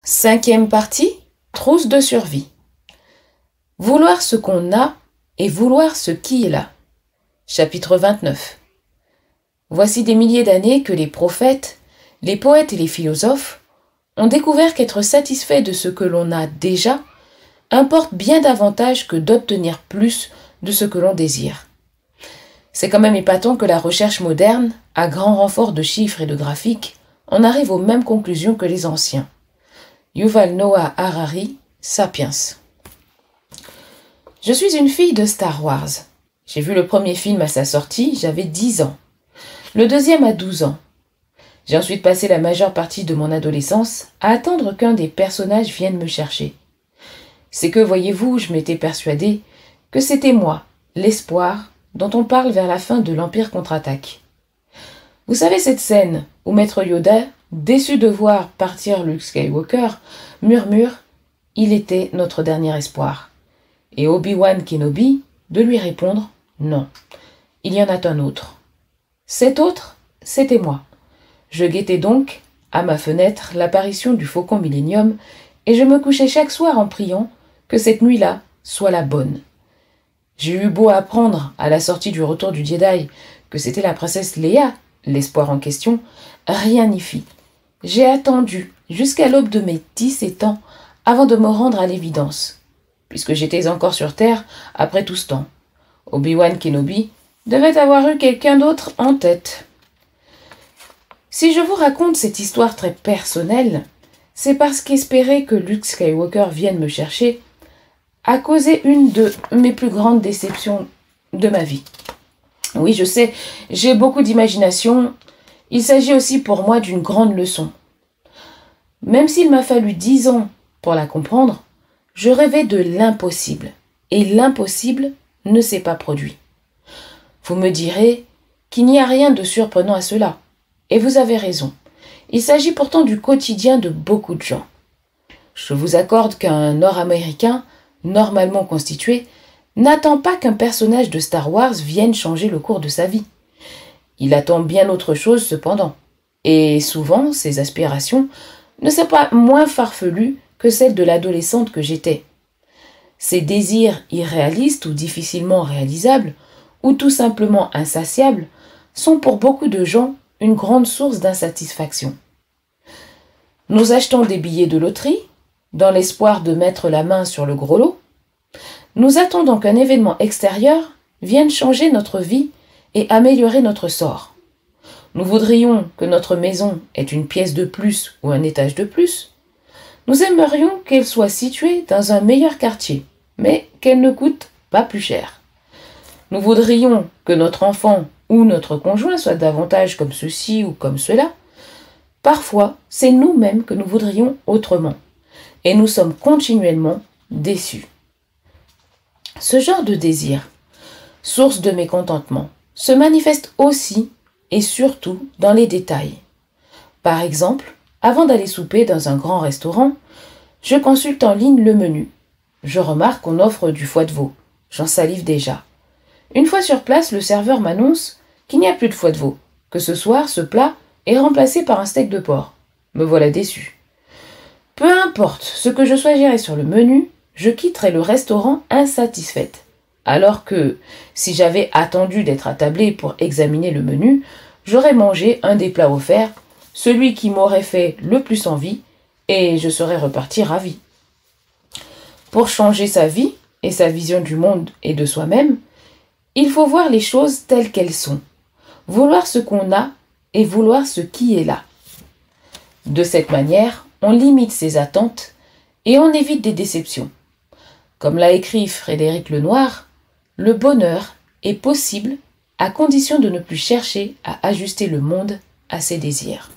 Cinquième partie, trousse de survie. Vouloir ce qu'on a et vouloir ce qui est là. Chapitre 29. Voici des milliers d'années que les prophètes, les poètes et les philosophes ont découvert qu'être satisfait de ce que l'on a déjà importe bien davantage que d'obtenir plus de ce que l'on désire. C'est quand même épatant que la recherche moderne, à grand renfort de chiffres et de graphiques, en arrive aux mêmes conclusions que les anciens. Yuval Noah Harari, Sapiens. Je suis une fille de Star Wars. J'ai vu le premier film à sa sortie, j'avais 10 ans. Le deuxième à 12 ans. J'ai ensuite passé la majeure partie de mon adolescence à attendre qu'un des personnages vienne me chercher. C'est que, voyez-vous, je m'étais persuadée que c'était moi, l'espoir, dont on parle vers la fin de l'Empire contre-attaque. Vous savez cette scène où Maître Yoda, déçu de voir partir Luke Skywalker, murmure « Il était notre dernier espoir » et Obi-Wan Kenobi de lui répondre « Non, il y en a un autre ». Cet autre, c'était moi. Je guettais donc, à ma fenêtre, l'apparition du Faucon Millenium et je me couchais chaque soir en priant que cette nuit-là soit la bonne. J'ai eu beau apprendre, à la sortie du Retour du Jedi, que c'était la princesse Leia, l'espoir en question, rien n'y fit. J'ai attendu jusqu'à l'aube de mes 17 ans avant de me rendre à l'évidence, puisque j'étais encore sur Terre après tout ce temps. Obi-Wan Kenobi devait avoir eu quelqu'un d'autre en tête. Si je vous raconte cette histoire très personnelle, c'est parce qu'espérer que Luke Skywalker vienne me chercher a causé une de mes plus grandes déceptions de ma vie. Oui, je sais, j'ai beaucoup d'imagination. Il s'agit aussi pour moi d'une grande leçon. Même s'il m'a fallu 10 ans pour la comprendre, je rêvais de l'impossible. Et l'impossible ne s'est pas produit. Vous me direz qu'il n'y a rien de surprenant à cela. Et vous avez raison. Il s'agit pourtant du quotidien de beaucoup de gens. Je vous accorde qu'un Nord-Américain, normalement constitué, n'attend pas qu'un personnage de Star Wars vienne changer le cours de sa vie. Il attend bien autre chose cependant. Et souvent, ses aspirations ne sont pas moins farfelues que celles de l'adolescente que j'étais. Ses désirs irréalistes ou difficilement réalisables, ou tout simplement insatiables, sont pour beaucoup de gens une grande source d'insatisfaction. Nous achetons des billets de loterie, dans l'espoir de mettre la main sur le gros lot. Nous attendons qu'un événement extérieur vienne changer notre vie et améliorer notre sort. Nous voudrions que notre maison ait une pièce de plus ou un étage de plus. Nous aimerions qu'elle soit située dans un meilleur quartier, mais qu'elle ne coûte pas plus cher. Nous voudrions que notre enfant ou notre conjoint soit davantage comme ceci ou comme cela. Parfois, c'est nous-mêmes que nous voudrions autrement, et nous sommes continuellement déçus. Ce genre de désir, source de mécontentement, se manifeste aussi et surtout dans les détails. Par exemple, avant d'aller souper dans un grand restaurant, je consulte en ligne le menu. Je remarque qu'on offre du foie de veau. J'en salive déjà. Une fois sur place, le serveur m'annonce qu'il n'y a plus de foie de veau, que ce soir, ce plat est remplacé par un steak de porc. Me voilà déçu. Peu importe ce que je choisirai sur le menu, je quitterai le restaurant insatisfaite. Alors que, si j'avais attendu d'être attablée pour examiner le menu, j'aurais mangé un des plats offerts, celui qui m'aurait fait le plus envie, et je serais reparti ravi. Pour changer sa vie et sa vision du monde et de soi-même, il faut voir les choses telles qu'elles sont, vouloir ce qu'on a et vouloir ce qui est là. De cette manière, on limite ses attentes et on évite des déceptions. Comme l'a écrit Frédéric Lenoir, le bonheur est possible à condition de ne plus chercher à ajuster le monde à ses désirs.